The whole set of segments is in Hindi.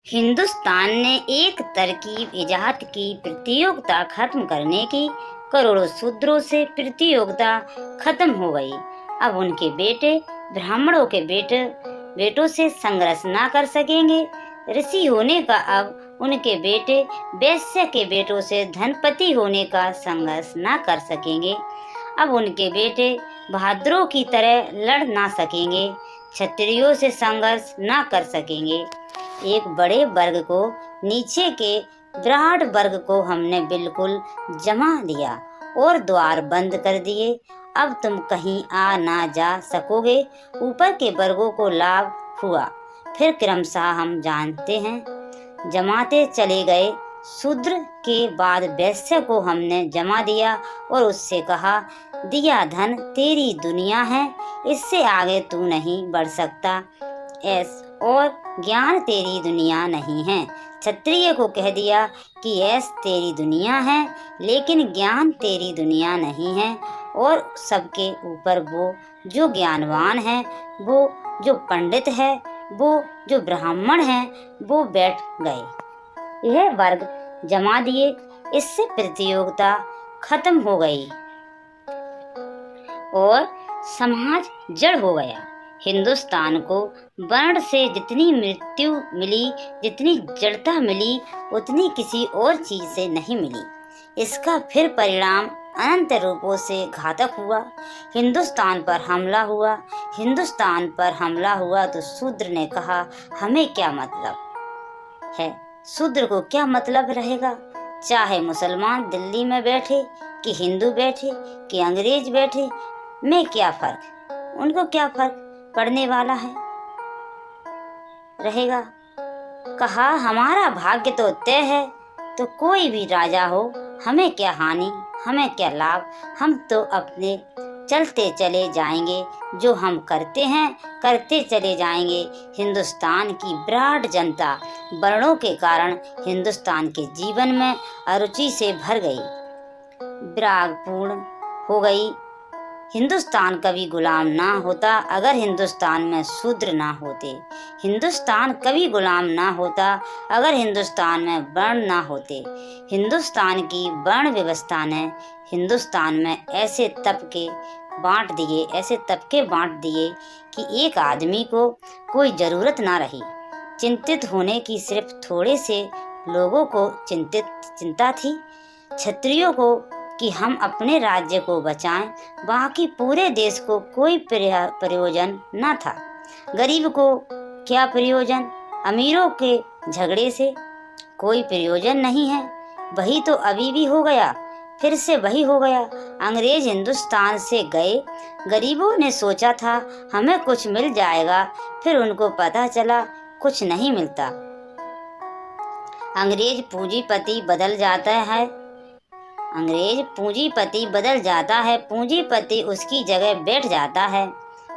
हिंदुस्तान ने एक तरकीब इजाद की प्रतियोगिता खत्म करने की। करोड़ों शूद्रों से प्रतियोगिता खत्म हो गई। अब उनके बेटे ब्राह्मणों के बेटों से संघर्ष ना कर सकेंगे। ऋषि होने का अब उनके बेटे वैश्य के बेटों से धनपति होने का संघर्ष ना कर सकेंगे। अब उनके बेटे बहादुरों की तरह लड़ ना सकेंगे। क्षत्रियों से संघर्ष ना कर सकेंगे। एक बड़े वर्ग को नीचे के विराट वर्ग को हमने बिल्कुल जमा दिया और द्वार बंद कर दिए। अब तुम कहीं आ ना जा सकोगे। ऊपर के वर्गों को लाभ हुआ। फिर क्रमशः हम जानते हैं जमाते चले गए। शूद्र के बाद वैश्य को हमने जमा दिया और उससे कहा, दिया धन तेरी दुनिया है, इससे आगे तू नहीं बढ़ सकता। ऐस और ज्ञान तेरी दुनिया नहीं है। क्षत्रिय को कह दिया कि ऐस तेरी दुनिया है, लेकिन ज्ञान तेरी दुनिया नहीं है। और सबके ऊपर वो जो ज्ञानवान है, वो जो पंडित है, वो जो ब्राह्मण है, वो बैठ गए। यह वर्ग जमा दिए। इससे प्रतियोगिता खत्म हो गई और समाज जड़ हो गया। हिंदुस्तान को वर्ण से जितनी मृत्यु मिली, जितनी जड़ता मिली, उतनी किसी और चीज से नहीं मिली। इसका फिर परिणाम अनंत रूपों से घातक हुआ। हिंदुस्तान पर हमला हुआ। हिंदुस्तान पर हमला हुआ तो शूद्र ने कहा, हमें क्या मतलब है, शूद्र को क्या मतलब रहेगा। चाहे मुसलमान दिल्ली में बैठे कि हिंदू बैठे कि अंग्रेज बैठे, में क्या फर्क, उनको क्या फर्क पड़ने वाला है रहेगा। कहा, हमारा भाग्य तो तय है, तो कोई भी राजा हो, हमें क्या हानि, हमें क्या लाभ। हम तो अपने चलते चले जाएंगे। जो हम करते हैं करते चले जाएंगे। हिंदुस्तान की विराट जनता वर्णों के कारण हिंदुस्तान के जीवन में अरुचि से भर गई, विरागपूर्ण हो गई। हिंदुस्तान कभी गुलाम ना होता अगर हिंदुस्तान में शूद्र ना होते। हिंदुस्तान कभी गुलाम ना होता अगर हिंदुस्तान में वर्ण ना होते। हिंदुस्तान की वर्ण व्यवस्था ने हिंदुस्तान में ऐसे तबके बांट दिए कि एक आदमी को कोई जरूरत ना रही। चिंतित होने की सिर्फ थोड़े से लोगों को चिंता थी। क्षत्रियों को कि हम अपने राज्य को बचाएं, बाकी पूरे देश को कोई प्रयोजन न था। गरीब को क्या प्रयोजन, अमीरों के झगड़े से कोई प्रयोजन नहीं है। वही तो अभी भी हो गया, फिर से वही हो गया। अंग्रेज हिंदुस्तान से गए, गरीबों ने सोचा था हमें कुछ मिल जाएगा, फिर उनको पता चला कुछ नहीं मिलता। अंग्रेज पूंजीपति बदल जाता है, पूंजीपति उसकी जगह बैठ जाता है।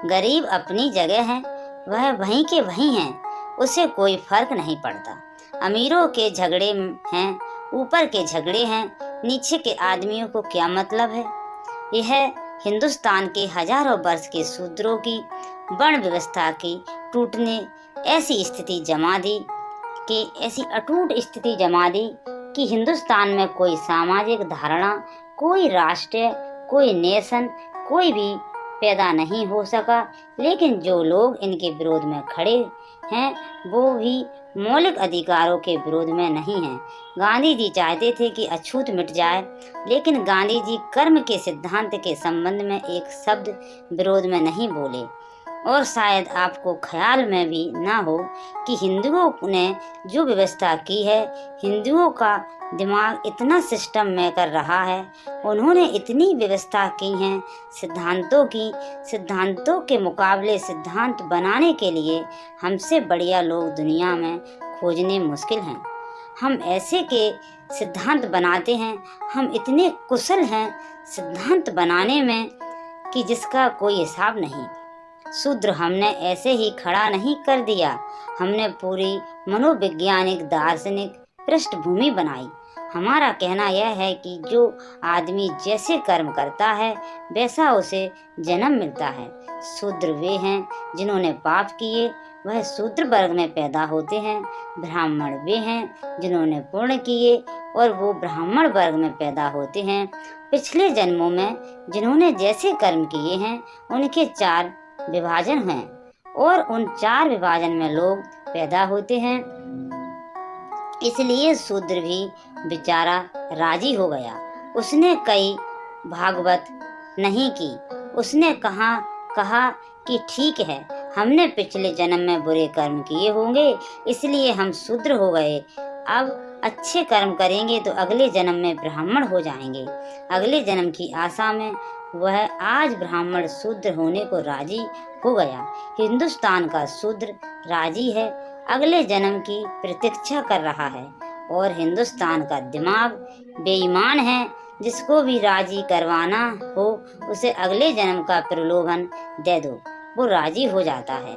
गरीब अपनी जगह है, वह वहीं के वहीं है, उसे कोई फर्क नहीं पड़ता। अमीरों के झगड़े हैं, ऊपर के झगड़े हैं, नीचे के आदमियों को क्या मतलब है। यह हिंदुस्तान के हजारों वर्ष के शूद्रों की वर्ण व्यवस्था की टूटने ऐसी अटूट स्थिति जमा दी कि हिंदुस्तान में कोई सामाजिक धारणा, कोई राष्ट्र, कोई नेशन, कोई भी पैदा नहीं हो सका। लेकिन जो लोग इनके विरोध में खड़े हैं, वो भी मौलिक अधिकारों के विरोध में नहीं हैं। गांधी जी चाहते थे कि अछूत मिट जाए, लेकिन गांधी जी कर्म के सिद्धांत के संबंध में एक शब्द विरोध में नहीं बोले। और शायद आपको ख्याल में भी ना हो कि हिंदुओं ने जो व्यवस्था की है, हिंदुओं का दिमाग इतना सिस्टम में कर रहा है, उन्होंने इतनी व्यवस्था की हैं सिद्धांतों के मुकाबले सिद्धांत बनाने के लिए हमसे बढ़िया लोग दुनिया में खोजने मुश्किल हैं। हम ऐसे के सिद्धांत बनाते हैं, हम इतने कुशल हैं सिद्धांत बनाने में कि जिसका कोई हिसाब नहीं। शूद्र हमने ऐसे ही खड़ा नहीं कर दिया, हमने पूरी मनोवैज्ञानिक दार्शनिक पृष्ठभूमि बनाई। हमारा कहना यह है कि जो आदमी जैसे कर्म करता है, वैसा उसे जन्म मिलता है। शूद्र वे हैं जिन्होंने पाप किए वह शूद्र वर्ग में पैदा होते हैं। ब्राह्मण वे हैं जिन्होंने पुण्य किए और वो ब्राह्मण वर्ग में पैदा होते हैं। पिछले जन्मों में जिन्होंने जैसे कर्म किए हैं उनके 4 विभाजन हैं और उन 4 विभाजन में लोग पैदा होते हैं। इसलिए शूद्र भी बेचारा राजी हो गया। उसने कई भागवत नहीं की। उसने कहा कि ठीक है, हमने पिछले जन्म में बुरे कर्म किए होंगे इसलिए हम शूद्र हो गए। अब अच्छे कर्म करेंगे तो अगले जन्म में ब्राह्मण हो जाएंगे। अगले जन्म की आशा में वह आज ब्राह्मण शूद्र होने को राजी हो गया। हिंदुस्तान का शूद्र राजी है, अगले जन्म की प्रतीक्षा कर रहा है और हिंदुस्तान का दिमाग बेईमान है। जिसको भी राजी करवाना हो उसे अगले जन्म का प्रलोभन दे दो, वो राजी हो जाता है।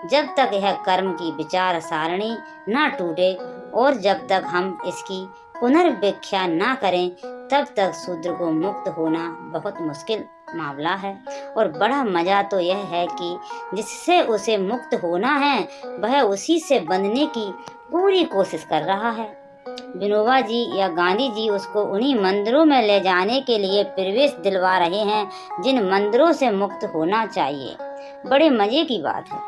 जब तक यह कर्म की विचार सारणी ना टूटे और जब तक हम इसकी पुनर्व्याख्या ना करें तब तक शूद्र को मुक्त होना बहुत मुश्किल मामला है। और बड़ा मजा तो यह है कि जिससे उसे मुक्त होना है वह उसी से बंधने की पूरी कोशिश कर रहा है। विनोबा जी या गांधी जी उसको उन्हीं मंदिरों में ले जाने के लिए प्रवेश दिलवा रहे हैं जिन मंदिरों से मुक्त होना चाहिए। बड़े मजे की बात है।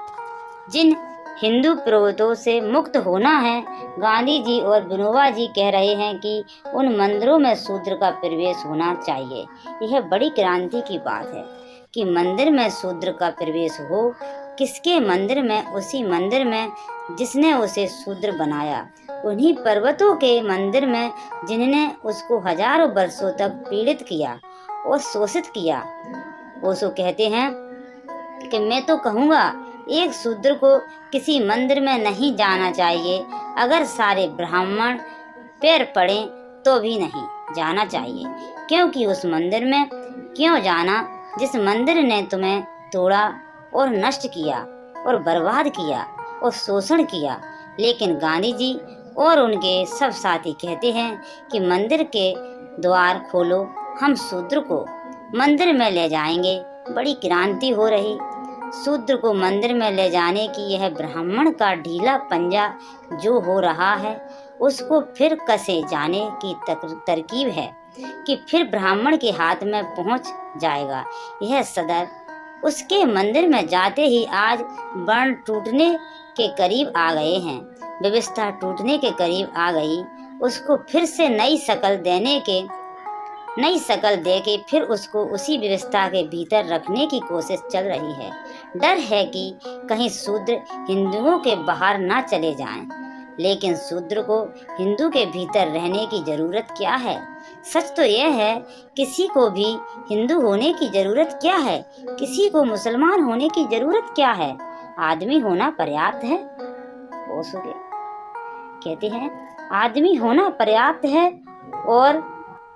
जिन हिंदू पुरोहितों से मुक्त होना है, गांधी जी और विनोबा जी कह रहे हैं कि उन मंदिरों में शूद्र का प्रवेश होना चाहिए। यह बड़ी क्रांति की बात है कि मंदिर में शूद्र का प्रवेश हो। किसके मंदिर में? उसी मंदिर में जिसने उसे शूद्र बनाया, उन्हीं पर्वतों के मंदिर में जिन्होंने उसको हजारों वर्षों तक पीड़ित किया और शोषित किया। ओशो कहते हैं कि मैं तो कहूँगा एक शूद्र को किसी मंदिर में नहीं जाना चाहिए। अगर सारे ब्राह्मण पैर पड़े तो भी नहीं जाना चाहिए, क्योंकि उस मंदिर में क्यों जाना जिस मंदिर ने तुम्हें तोड़ा और नष्ट किया और बर्बाद किया और शोषण किया। लेकिन गांधी जी और उनके सब साथी कहते हैं कि मंदिर के द्वार खोलो, हम शूद्र को मंदिर में ले जाएंगे। बड़ी क्रांति हो रही। शूद्र को मंदिर में ले जाने की यह ब्राह्मण का ढीला पंजा जो हो रहा है उसको फिर कसे जाने की तरकीब है कि फिर ब्राह्मण के हाथ में पहुंच जाएगा। यह सदर उसके मंदिर में जाते ही आज वर्ण टूटने के करीब आ गए हैं, व्यवस्था टूटने के करीब आ गई। उसको फिर से नई शक्ल दे के फिर उसको उसी व्यवस्था के भीतर रखने की कोशिश चल रही है। डर है कि कहीं शूद्र हिंदुओं के बाहर ना चले जाएं। लेकिन शूद्र को हिंदू के भीतर रहने की जरूरत क्या है? सच तो यह है, किसी को भी हिंदू होने की जरूरत क्या है? किसी को मुसलमान होने की जरूरत क्या है? आदमी होना पर्याप्त है। ओशो कहते हैं आदमी होना पर्याप्त है, और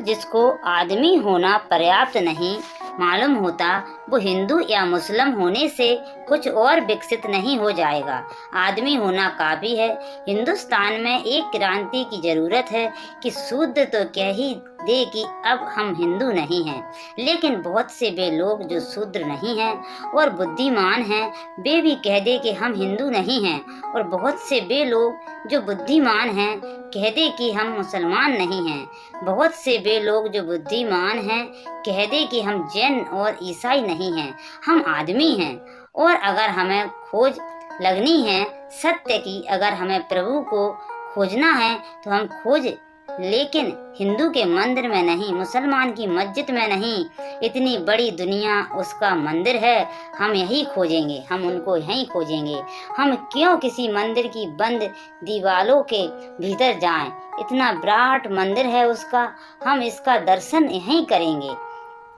जिसको आदमी होना पर्याप्त नहीं मालूम होता वो हिंदू या मुस्लिम होने से कुछ और विकसित नहीं हो जाएगा। आदमी होना काफ़ी है। हिंदुस्तान में एक क्रांति की ज़रूरत है कि शूद्र तो कह ही दे कि अब हम हिंदू नहीं हैं, लेकिन बहुत से वे लोग जो शूद्र नहीं हैं और बुद्धिमान हैं वे भी कह दे कि हम हिंदू नहीं हैं, और बहुत से वे लोग जो बुद्धिमान हैं कह दे कि हम मुसलमान नहीं हैं। बहुत से वे लोग जो बुद्धिमान हैं कह दे कि हम जैन और ईसाई नहीं हैं, हम आदमी हैं। और अगर हमें खोज लगनी है सत्य की, अगर हमें प्रभु को खोजना है तो हम खोज, लेकिन हिंदू के मंदिर में नहीं, मुसलमान की मस्जिद में नहीं। इतनी बड़ी दुनिया उसका मंदिर है, हम यही खोजेंगे, हम उनको यहीं खोजेंगे। हम क्यों किसी मंदिर की बंद दीवालों के भीतर जाएं? इतना विराट मंदिर है उसका, हम इसका दर्शन यहीं करेंगे।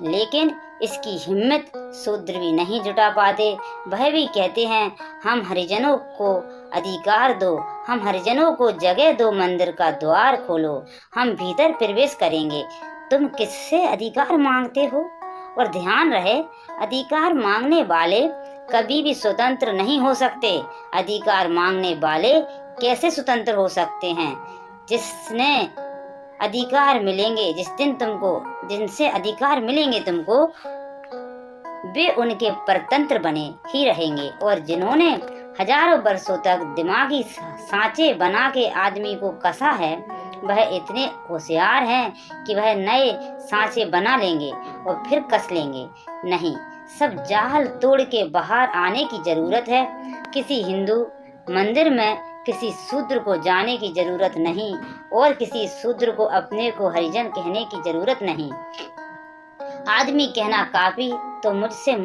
लेकिन इसकी हिम्मत शूद्र भी नहीं जुटा पाते। वह भी कहते हैं हम हरिजनों को अधिकार दो, हम हरिजनों को जगह दो, मंदिर का द्वार खोलो, हम भीतर प्रवेश करेंगे। तुम किससे अधिकार मांगते हो? और ध्यान रहे, अधिकार मांगने वाले कभी भी स्वतंत्र नहीं हो सकते। अधिकार मांगने वाले कैसे स्वतंत्र हो सकते हैं? जिसने अधिकार मिलेंगे, जिस दिन तुमको, जिनसे अधिकार मिलेंगे तुमको, वे उनके परतंत्र बने ही रहेंगे, और जिन्होंने हजारों वर्षों तक दिमागी सांचे बना के आदमी को कसा है, वह इतने होशियार हैं कि वह नए सांचे बना लेंगे और फिर कस लेंगे। नहीं, सब जाल तोड़ के बाहर आने की जरूरत है। किसी हिंदू मंदिर में किसी शूद्र को जाने की जरूरत नहीं और किसी शूद्र को अपने को हरिजन कहने की जरूरत नहीं। आदमी कहना काफी तो मुझसे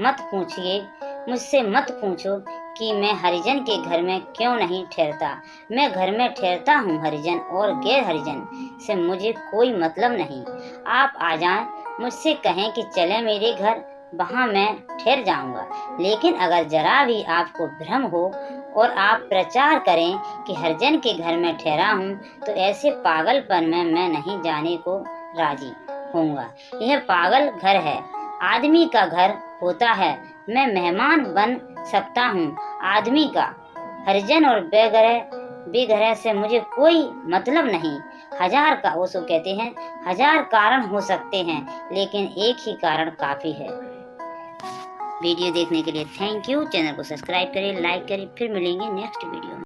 मत पूछो कि मैं हरिजन के घर में क्यों नहीं ठहरता। मैं घर में ठहरता हूँ, हरिजन और गैर हरिजन से मुझे कोई मतलब नहीं। आप आ जाएं, मुझसे कहें कि चलें मेरे घर, वहाँ मैं ठहर जाऊंगा। लेकिन अगर जरा भी आपको भ्रम हो और आप प्रचार करें कि हरिजन के घर में ठहरा हूँ, तो ऐसे पागलपन में मैं नहीं जाने को राजी होऊंगा। यह पागल घर है, आदमी का घर होता है। मैं मेहमान बन सकता हूँ आदमी का। हरिजन और बेघर से मुझे कोई मतलब नहीं। वो कहते हैं, 1000 कारण हो सकते हैं, लेकिन एक ही कारण काफी है। वीडियो देखने के लिए थैंक यू। चैनल को सब्सक्राइब करें, लाइक करें। फिर मिलेंगे नेक्स्ट वीडियो में।